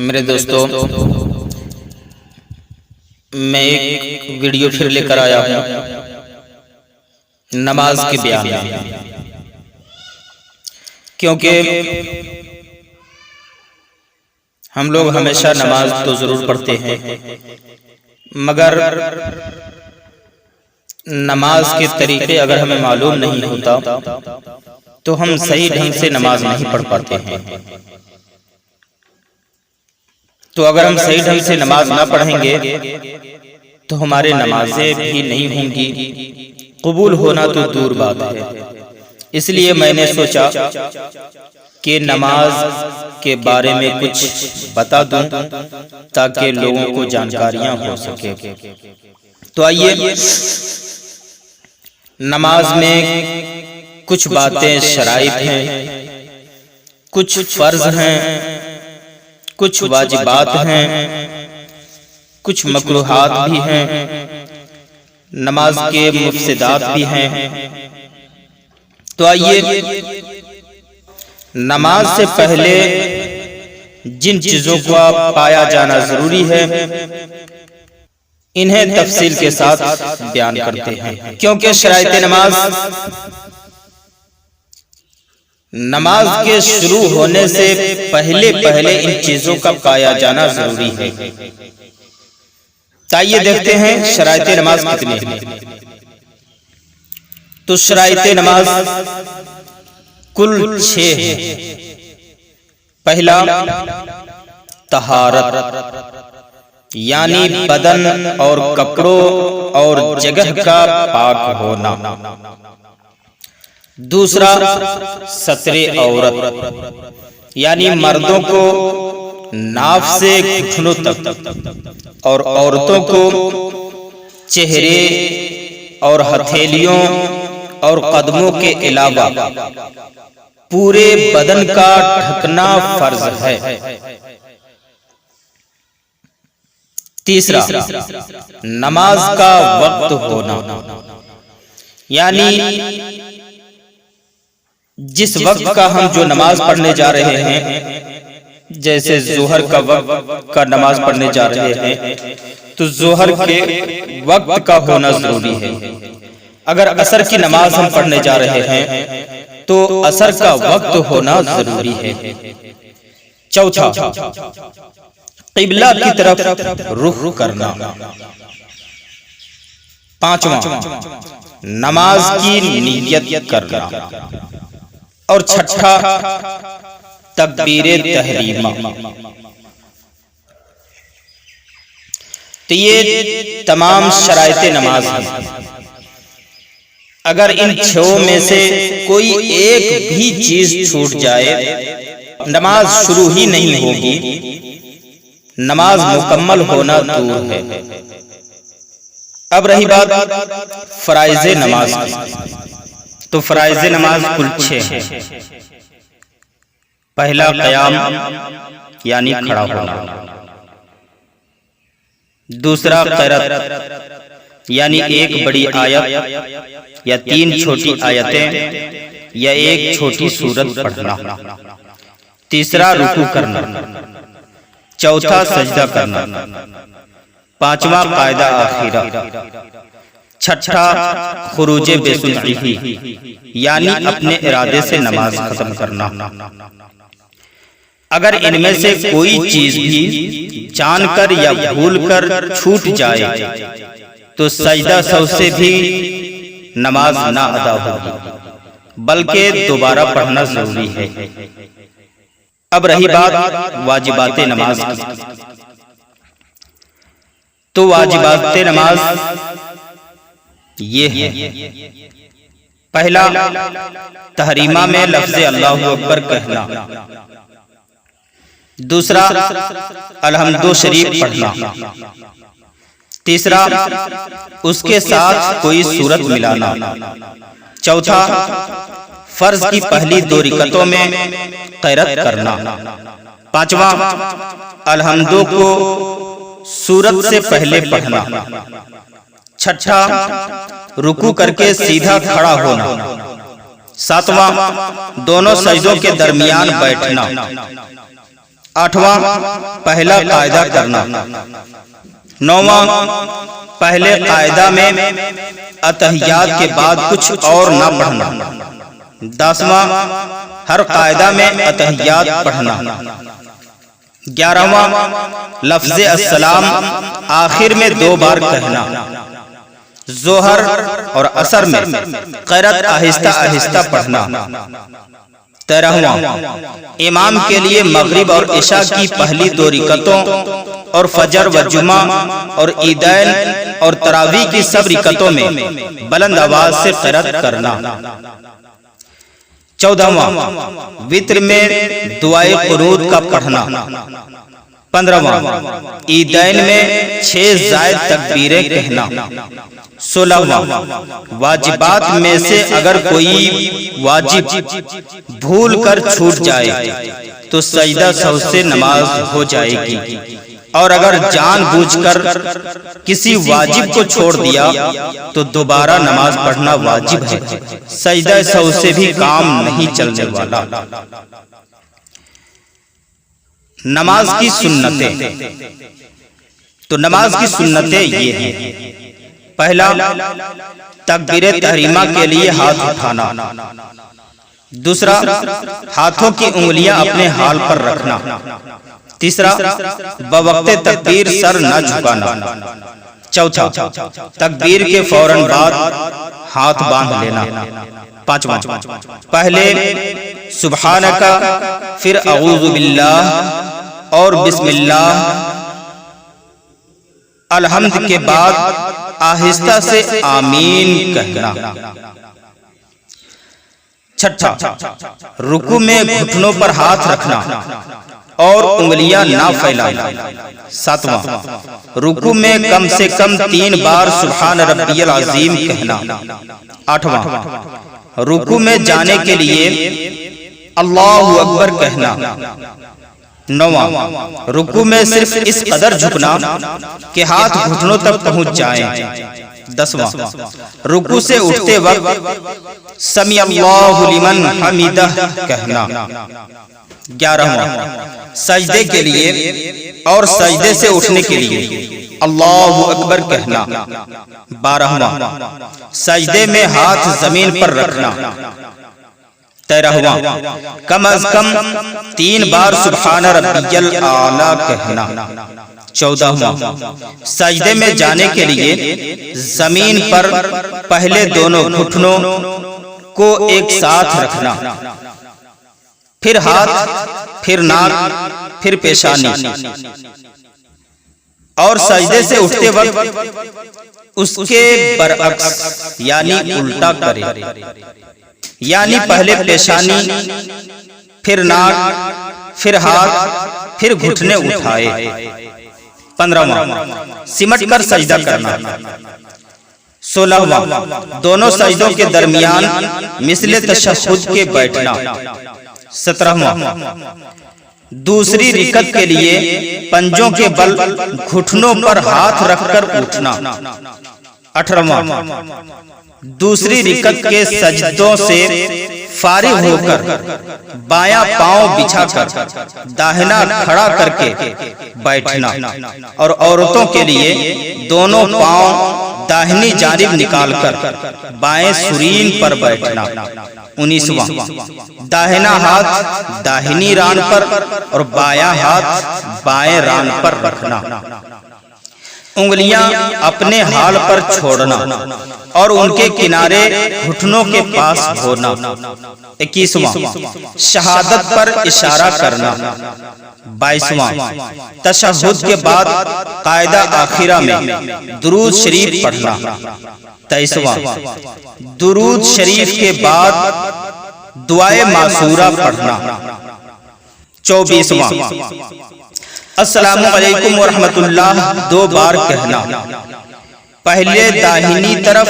मेरे दोस्तों, मैं एक वीडियो फिर लेकर आया हूँ नमाज के बयान में, क्योंकि हम लोग हमेशा नमाज तो जरूर पढ़ते हैं, मगर नमाज के तरीके अगर हमें मालूम नहीं होता तो हम सही ढंग से नमाज नहीं पढ़ पाते हैं। तो अगर हम सही ढंग से नमाज ना पढ़ेंगे तो हमारे नमाजें भी नहीं होंगी, कबूल होना तो दूर बात है। इसलिए मैंने सोचा कि नमाज के बारे में कुछ बता दूं ताकि लोगों को जानकारियां हो सके। तो आइए, नमाज में कुछ बातें शराइत हैं, कुछ फर्ज हैं, कुछ वाजिबात हैं, कुछ मकरूहात भी हैं, नमाज के मुफसिदात भी हैं। तो आइए, नमाज से पहले जिन चीजों का पाया जाना जरूरी है इन्हें तफसील के साथ बयान करते हैं, क्योंकि शराइत नमाज के शुरू होने से पहले इन चीजों का पाया जाना जरूरी है। आइए देखते हैं शराइत नमाज कितनी है। तो शराइत नमाज कुल 6 है। पहला, तहारत, यानी बदन और कपड़ों और जगह का पाक होना। दूसरा, सतरे औरत, यानी मर्दों को नाफ से घुटनों तक और औरतों को चेहरे और हथेलियों और कदमों के अलावा पूरे बदन का ढकना फर्ज है। तीसरा, नमाज का वक्त होना, यानी जिस वक्त का हम जो नमाज पढ़ने जा रहे हैं, जैसे जोहर का वक्त का नमाज पढ़ने जा रहे हैं तो जोहर के वक्त का होना जरूरी है। अगर असर की नमाज हम पढ़ने जा रहे हैं तो असर का वक्त होना जरूरी है। चौथा, क़िबला की तरफ रुख करना। पांचवा, नमाज की नियत करना। और छठा, तकबीरे तहरीमा। तो ये तमाम शराइत नमाज हैं। अगर इन 6 में से कोई एक भी चीज छूट जाए, नमाज शुरू ही नहीं होगी, नमाज मुकम्मल होना दूर है। अब रही बात फराइज़े नमाज की, तो फराइज़े नमाज कुल 6 है। पहला, क़याम, यानी खड़ा होना। दूसरा, क़िरात, यानी एक बड़ी आयत या 3 छोटी आयतें या एक छोटी सूरत पढ़ना। तीसरा, रुकू करना। चौथा, सजदा करना। पांचवा, कायदा आखिरा। छठा, खुरूजे बेसुल्ही, यानी अपने इरादे से नमाज खत्म करना। अगर इनमें से कोई चीज भी जानकर या भूलकर छूट जाए तो सजदा सौ से भी नमाज ना अदा होगी, बल्कि दोबारा पढ़ना जरूरी है। अब रही बात वाजिबाते नमाज की, तो वाजिबाते नमाज ये है। पहला, तहरीमा में लफ्ज़े अल्लाहु अकबर कहना। दूसरा, अलहम्दो शरीफ पढ़ना। तीसरा, उसके साथ कोई सूरत मिलाना। चौथा, फर्ज की पहली 2 रिकतों में क़िरात करना। पांचवा, अलहम्दो को सूरत से पहले पढ़ना। छठा, रुकू करके सीधा खड़ा होना। सातवां, दोनों सजदों के दरमियान बैठना। 8वां पहला कायदा करना। 9वां पहले कायदा में अतहियात के बाद कुछ और न पढ़ना। 10वां हर कायदा में अतहियात पढ़ना। 11वां लफ्ज़ अस्सलाम आखिर में 2 बार कहना। जोहर और असर में क़िरात आहिस्ता आहिस्ता पढ़ना। 13वां इमाम के लिए मगरिब और इशा की पहली 2 रिकतों और फजर व जुमा और ईदैन और तरावी की सब रिकतों में बुलंद आवाज से क़िरात करना। 14वां वित्र में दुआए कुनूत का पढ़ना। 15वां ईदैन में 6 जायद तकबीरें कहना। 16वां वाजिबात में से अगर कोई वाजिब भूल कर छूट जाए तो सजदा सहव से नमाज हो जाएगी, और अगर जानबूझकर किसी वाजिब को छोड़ दिया तो दोबारा नमाज पढ़ना वाजिब है। सजदा सहव से भी काम नहीं चलने वाला। नमाज की सुन्नतें। तो नमाज की सुन्नतें ये हैं। पहला तकबीरे तहरीमा के लिए हाथ उठाना। दूसरा हाथों की उंगलियां अपने हाल पर रखना। तीसरा बवक्ते तकबीर सर न झुकाना। चौथा तकबीर के फौरन बाद हाथ बांध लेना। 5वां पहले सुब्हानका फिर अऊज़ु बिल्लाह और बिस्मिल्लाह अल्हम्द के बाद आहिस्ता से आमीन कहना। 6ठा रुकू में घुटनों पर हाथ रखना और उंगलियां ना फैलाना। 7वां रुकू में कम से कम 3 बार सुब्हान रब्बियल अज़ीम कहना। 8वां रुकू में जाने के लिए अल्लाहु अकबर कहना। 9वां रुकू में सिर्फ इस कदर झुकना कि हाथ घुटनों तक पहुंच जाएं। 10वां रुकू से उठते वक्त समी अल्लाहु लिमन हमीदह कहना। 11वां सजदे के लिए और सजदे से उठने के लिए अल्लाहु अकबर कहना। 12वां सजदे में हाथ जमीन पर रखना। 13वां कम अज कम 3 बार सुब्हान रब्बियल आला कहना। 14वां सजदे में जाने के लिए जमीन पर पहले दोनों घुटनों को एक साथ रखना, फिर हाथ, फिर नाक, फिर पेशानी, और सजदे से उठते वक्त उसके बरअक्स यानी उल्टा करे, यानी पहले पेशानी, फिर नाक, फिर हाथ, फिर घुटने उठाए। 15वां सिमट कर सजदा करना। 16वां दोनों सजदों के दरमियान मिसले तशहुद के बैठना। 17वां दूसरी रिकत के लिए पंजों के बल घुटनों पर हाथ रखकर उठना। 18वां दूसरी रिकत के सजदों से फारिग होकर बायां पांव बिछाकर दाहिना खड़ा करके बैठना, और औरतों के लिए दोनों पांव दाहिनी जानिब निकालकर बाएं सुरीन पर बैठना। 19वां दाहिना हाथ दाहिनी रान पर और बायां हाथ बाएं रान पर रखना। उंगलियां अपने हाल पर छोड़ना और उनके किनारे घुटनों के पास होना। 21वां शहादत पर इशारा करना। 22वां तशहुद के बाद कायदा आखिरा में दुरूद शरीफ पढ़ना। 23वां दुरूद शरीफ के बाद दुआए मासूरा पढ़ना। 24वां अस्सलामु अलैकुम व रहमतुल्लाह 2 बार कहना, पहले दाहिनी तरफ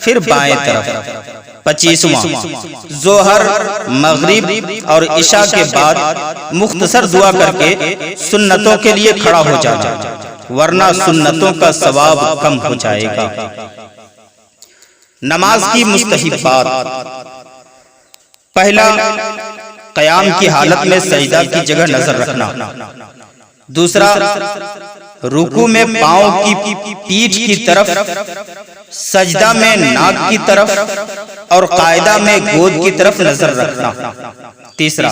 फिर बाएं तरफ। 25वां जोहर, मगरिब और इशा के बाद मुख्तसर दुआ करके सुन्नतों के लिए खड़ा हो जाना, वरना सुन्नतों का सवाब कम हो जाएगा। नमाज की मुस्तहिब्बात। पहला क़याम की हालत में सजदा की जगह नजर रखना। दूसरा, रुकू में पांव की पीठ की तरफ, सजदा में नाक की तरफ और कायदा में गोद की तरफ नजर रखना। तीसरा,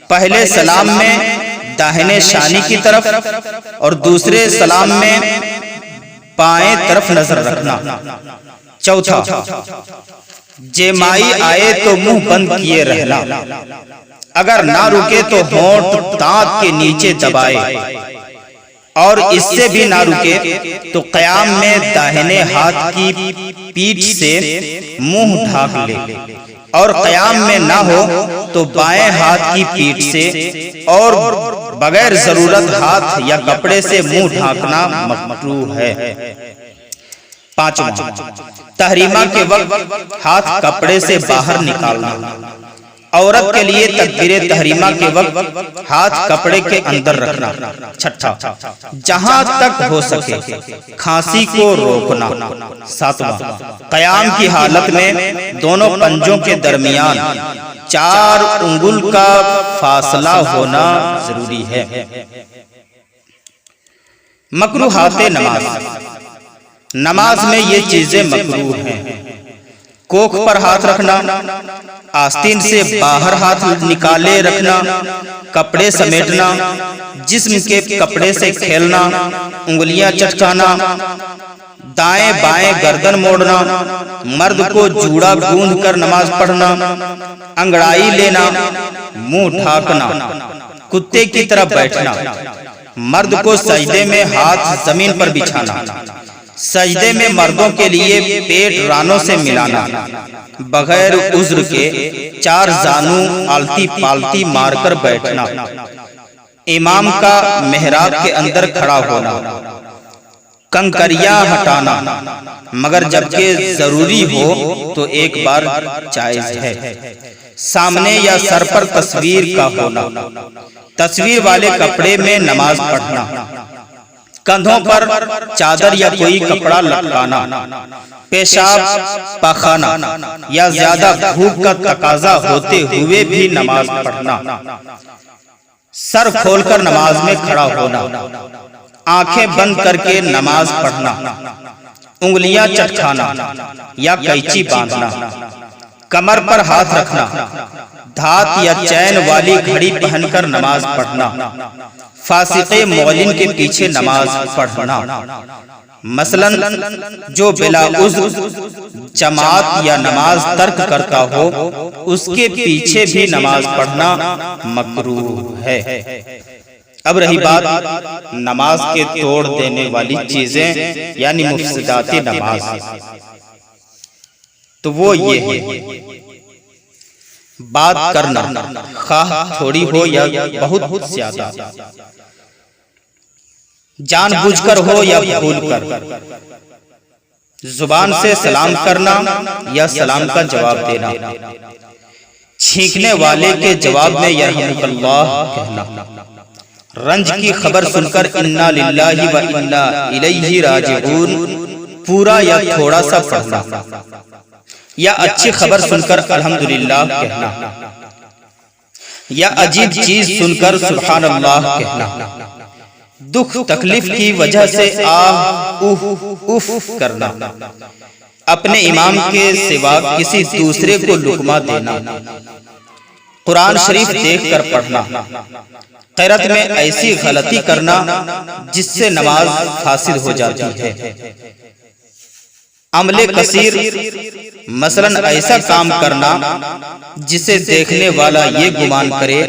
पहले सलाम में दाहिने शानी की तरफ और दूसरे सलाम में बाएं तरफ नजर रखना। चौथा, जेमाई आए तो मुंह बंद किए रहना, अगर ना रुके तो होंठ दांत के नीचे दबाए और इससे भी ना रुके तो क़याम में दाहिने हाथ की पीठ से मुंह ढांक ले और क़याम में ना हो तो बाएं हाथ की पीठ से और बगैर जरूरत हाथ या कपड़े से मुंह ढांकना मकरूह है। पांचवा, तहरीमा के वक्त हाथ कपड़े से बाहर निकालना। औरत के लिए तकबीरे तहरीमा के वक्त हाथ कपड़े के अंदर रखना। छठा, जहां तक हो सके खांसी को रोकना। सातवां, क़याम की हालत में दोनों पंजों के दरमियान 4 उंगल का फासला होना जरूरी है। मकरूहाते नमाज, नमाज में ये चीजें मकरूह हैं। कोख पर हाथ रखना, आस्तीन से बाहर हाथ निकाले रखना, कपड़े समेटना, जिस्म के कपड़े से खेलना, उंगलियां चटकाना, दाएं बाएं गर्दन मोड़ना, मर्द को जूड़ा गूंद कर नमाज पढ़ना, अंगड़ाई लेना, मुंह ढांकना, कुत्ते की तरह बैठना, मर्द को सजदे में हाथ जमीन पर बिछाना, सजदे में मर्दों के लिए पेट रानों से मिलाना, बगैर उज्र के 4 जानू आलती पालती मारकर बैठना, इमाम का मेहराब के अंदर खड़ा होना, कंकरियां हटाना, मगर जबकि जरूरी हो तो एक बार जायज है। सामने या सर पर तस्वीर का होना, तस्वीर वाले कपड़े में नमाज पढ़ना, कंधों पर चादर या कोई कपड़ा लटकाना, पेशाब पाखाना या ज्यादा भूख का तकाजा होते हुए भी नमाज पढ़ना, सर खोलकर नमाज में खड़ा होना, आंखें बंद करके नमाज पढ़ना, उंगलियां चटकाना या कैंची बांधना, कमर पर हाथ रखना, धात या चैन वाली घड़ी पहनकर नमाज पढ़ना, फासिक़े मौलिन के पीछे नमाज पढ़ना, मसलन जो बिला उज़्र जमात या नमाज तर्क करता हो उसके पीछे भी नमाज पढ़ना मकरूह है। अब रही बात नमाज के तोड़ देने वाली चीजें यानी मुफ़सिदाते नमाज, तो वो ये है बात करना, खाह थोड़ी हो या बहुत ज्यादा, जानबूझकर हो या भूलकर, जुबान से सलाम करना या सलाम का जवाब देना, छींकने वाले के जवाब में यरहमुकल्लाह कहना, रंज की खबर सुनकर इन्ना लिल्लाहि व इन्ना इलैहि राजिऊन पूरा या थोड़ा सा पढ़ना, या अच्छी खबर सुनकर अल्हम्दुलिल्लाह कहना, या अजीब चीज सुनकर सुभान अल्लाह कहना, दुख तकलीफ की वजह से आह उफ उफ करना, अपने इमाम के सिवा किसी दूसरे को लुकमा देना, कुरान शरीफ देख कर पढ़ना, क़िरात में ऐसी गलती करना जिससे नमाज फासिद हो जाती है, अमले कसीर मसलन ऐसा काम करना जिसे देखने वाला ये गुमान करे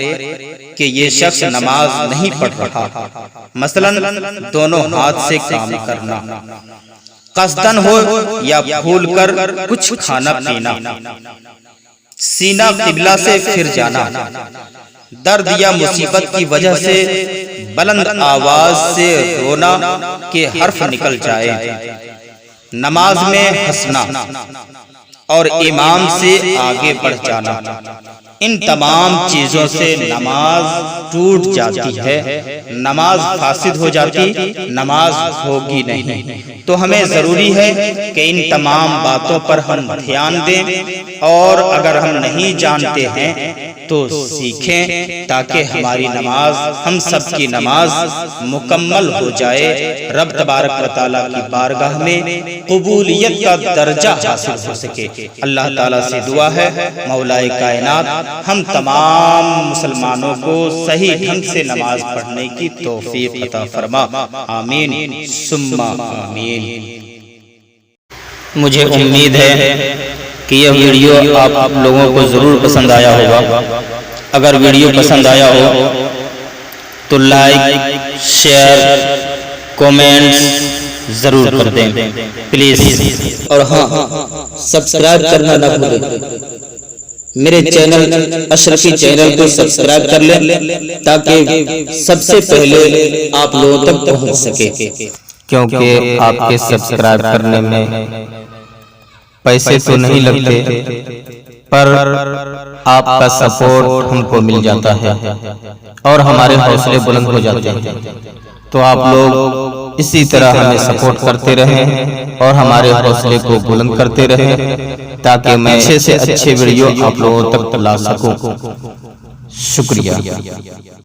कि ये शख्स नमाज नहीं पढ़ रहा, मसलन दोनों हाथ से काम करना, कस्दन हो या भूलकर कुछ खाना पीना, सीना किबला से फिर जाना, दर्द या मुसीबत की वजह से बुलंद आवाज से रोना के हर्फ निकल जाए, नमाज में हंसना और इमाम से आगे बढ़ जाना, इन तमाम चीजों से नमाज टूट जाती है, नमाज फासिद हो जाती, नमाज होगी नहीं। तो हमें जरूरी है कि इन तमाम बातों पर हम ध्यान दें, और अगर हम नहीं जानते हैं तो सीखें ताकि हमारी नमाज, हम सब की नमाज मुकम्मल हो जाए, रब तबारक व तआला की बारगाह में कबूलियत का दर्जा हासिल हो सके। अल्लाह ताला से दुआ है मौलाए कायनात हम तमाम मुसलमानों को सही ढंग से नमाज पढ़ने की तौफीक अता फरमा। आमीन सुम्मा आमीन। मुझे उम्मीद है कि यह वीडियो आप लोगों को ज़रूर पसंद आया होगा। अगर वीडियो पसंद आया हो तो लाइक, शेयर, कमेंट्स ज़रूर कर दें प्लीज़। और हाँ, सब्सक्राइब करना ना भूलें। मेरे चैनल अशरफी चैनल को सब्सक्राइब कर लें ताकि सबसे पहले आप लोगों तक पहुंच सके, क्योंकि आपके सब्सक्राइब करने में पैसे तो नहीं लगते, पर आपका सपोर्ट हमको मिल जाता है और हमारे हौसले बुलंद हो जाते हैं। तो आप लोग इसी तरह हमें सपोर्ट करते रहें और हमारे हौसले को बुलंद करते रहें ताकि मैं अच्छे से अच्छे वीडियो आप लोगों तक ला सकूं। शुक्रिया।